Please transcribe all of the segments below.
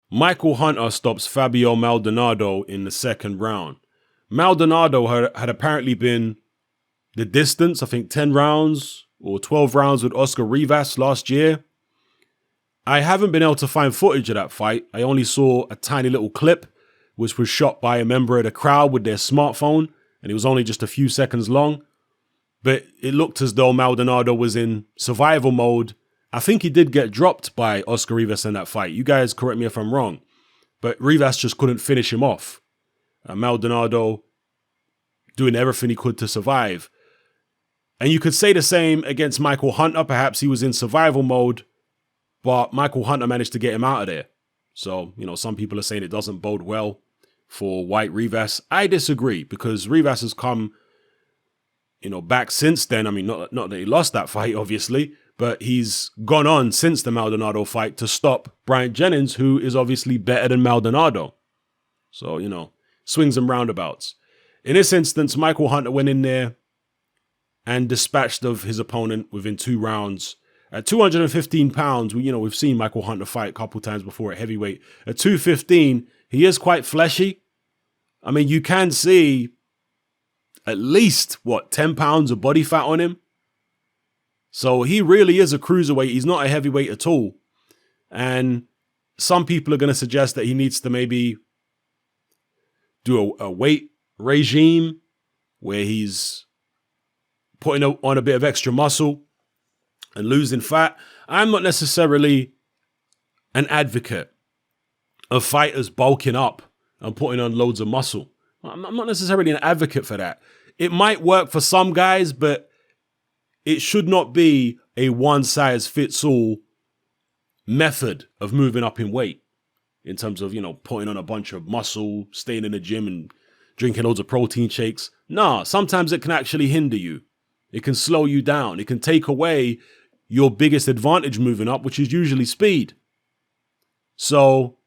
Michael Hunter stops Fabio Maldonado in the second round. Maldonado had apparently been the distance, I think 10 rounds or 12 rounds with Oscar Rivas last year. I haven't been able to find footage of that fight. I only saw a tiny little clip, which was shot by a member of the crowd with their smartphone, and it was only just a few seconds long. But it looked as though Maldonado was in survival mode. I think he did get dropped by Oscar Rivas in that fight. You guys correct me if I'm wrong. But Rivas just couldn't finish him off. Maldonado doing everything he could to survive. And you could say the same against Michael Hunter. Perhaps he was in survival mode, but Michael Hunter managed to get him out of there. So, some people are saying it doesn't bode well for White Rivas. I disagree, because Rivas has come, back since then. I mean, not that he lost that fight, obviously, but he's gone on since the Maldonado fight to stop Bryant Jennings, who is obviously better than Maldonado. So, swings and roundabouts. In this instance, Michael Hunter went in there and dispatched of his opponent within 2 rounds. At 215 pounds, we've seen Michael Hunter fight a couple times before at heavyweight. At 215, he is quite fleshy. I mean, you can see at least, 10 pounds of body fat on him. So he really is a cruiserweight. He's not a heavyweight at all. And some people are going to suggest that he needs to maybe do a weight regime where he's putting on a bit of extra muscle and losing fat. I'm not necessarily an advocate of fighters bulking up and putting on loads of muscle. I'm not necessarily an advocate for that. It might work for some guys, but it should not be a one-size-fits-all method of moving up in weight in terms of, putting on a bunch of muscle, staying in the gym and drinking loads of protein shakes. Nah, sometimes it can actually hinder you. It can slow you down. It can take away your biggest advantage moving up, which is usually speed. So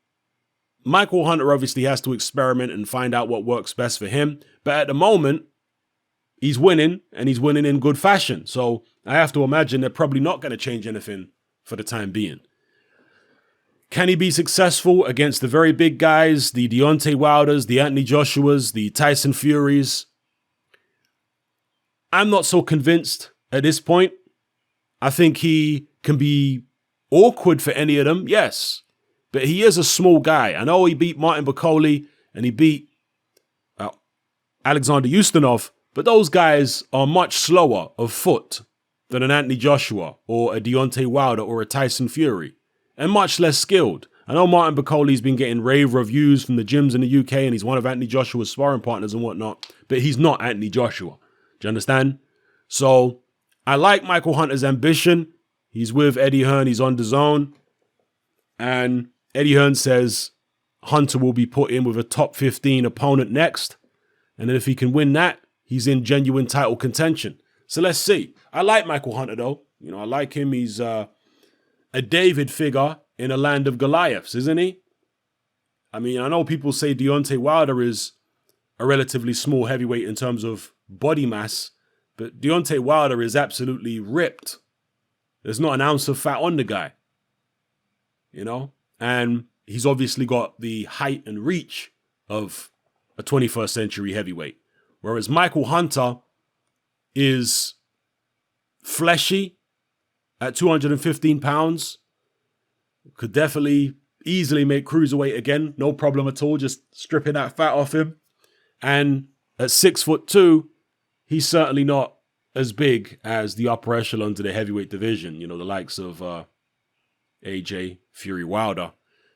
Michael Hunter obviously has to experiment and find out what works best for him. But at the moment, he's winning, and he's winning in good fashion. So I have to imagine they're probably not going to change anything for the time being. Can he be successful against the very big guys, the Deontay Wilders, the Anthony Joshuas, the Tyson Furies? I'm not so convinced at this point. I think he can be awkward for any of them, yes. But he is a small guy. I know he beat Martin Bakole and he beat Alexander Ustinov, but those guys are much slower of foot than an Anthony Joshua or a Deontay Wilder or a Tyson Fury, and much less skilled. I know Martin Bacole's been getting rave reviews from the gyms in the UK, and he's one of Anthony Joshua's sparring partners and whatnot, but he's not Anthony Joshua. Do you understand? So I like Michael Hunter's ambition. He's with Eddie Hearn. He's on DAZN. And Eddie Hearn says Hunter will be put in with a top 15 opponent next. And then if he can win that, he's in genuine title contention. So let's see. I like Michael Hunter, though. I like him. He's a David figure in a land of Goliaths, isn't he? I mean, I know people say Deontay Wilder is a relatively small heavyweight in terms of body mass, but Deontay Wilder is absolutely ripped. There's not an ounce of fat on the guy, and he's obviously got the height and reach of a 21st century heavyweight, whereas Michael Hunter is fleshy at 215 pounds, could definitely easily make cruiserweight again, no problem at all, just stripping that fat off him. And at 6'2", he's certainly not as big as the upper echelons of the heavyweight division, the likes of AJ, Fury, Wilder.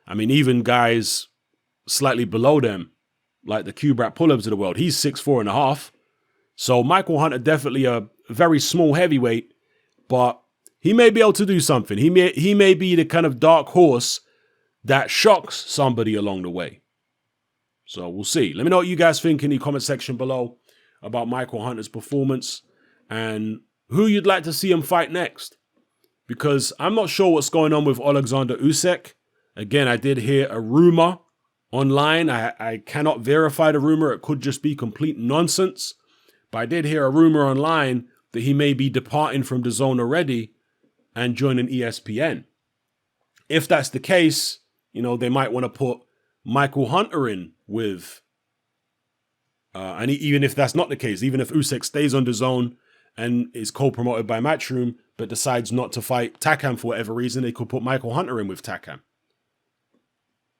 I mean, even guys slightly below them, like the Kubrat Pull-ups of the world, he's 6'4.5". So Michael Hunter definitely a very small heavyweight, but he may be able to do something. He may be the kind of dark horse that shocks somebody along the way. So we'll see. Let me know what you guys think in the comment section below about Michael Hunter's performance and who you'd like to see him fight next. Because I'm not sure what's going on with Alexander Usyk. Again, I did hear a rumor online. I cannot verify the rumor. It could just be complete nonsense. But I did hear a rumor online that he may be departing from DAZN already and joining ESPN. If that's the case, they might want to put Michael Hunter in with, and even if that's not the case, even if Usyk stays on DAZN and is co-promoted by Matchroom, but decides not to fight Takam for whatever reason, they could put Michael Hunter in with Takam.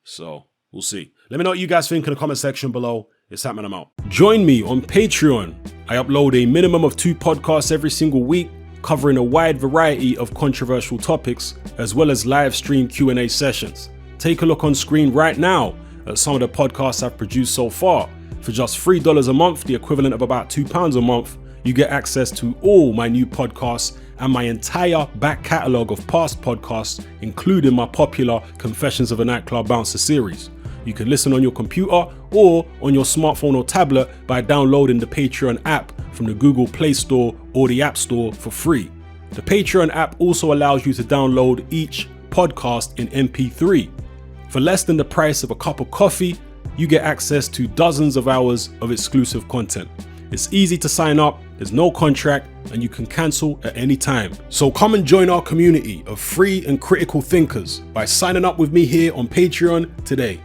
So we'll see. Let me know what you guys think in the comment section below. It's happening, I'm out. Join me on Patreon. I upload a minimum of 2 podcasts every single week, covering a wide variety of controversial topics, as well as live stream Q&A sessions. Take a look on screen right now at some of the podcasts I've produced so far. For just $3 a month, the equivalent of about £2 a month, you get access to all my new podcasts and my entire back catalogue of past podcasts, including my popular Confessions of a Nightclub Bouncer series. You can listen on your computer or on your smartphone or tablet by downloading the Patreon app from the Google Play Store or the App Store for free. The Patreon app also allows you to download each podcast in MP3. For less than the price of a cup of coffee, you get access to dozens of hours of exclusive content. It's easy to sign up, there's no contract, and you can cancel at any time. So come and join our community of free and critical thinkers by signing up with me here on Patreon today.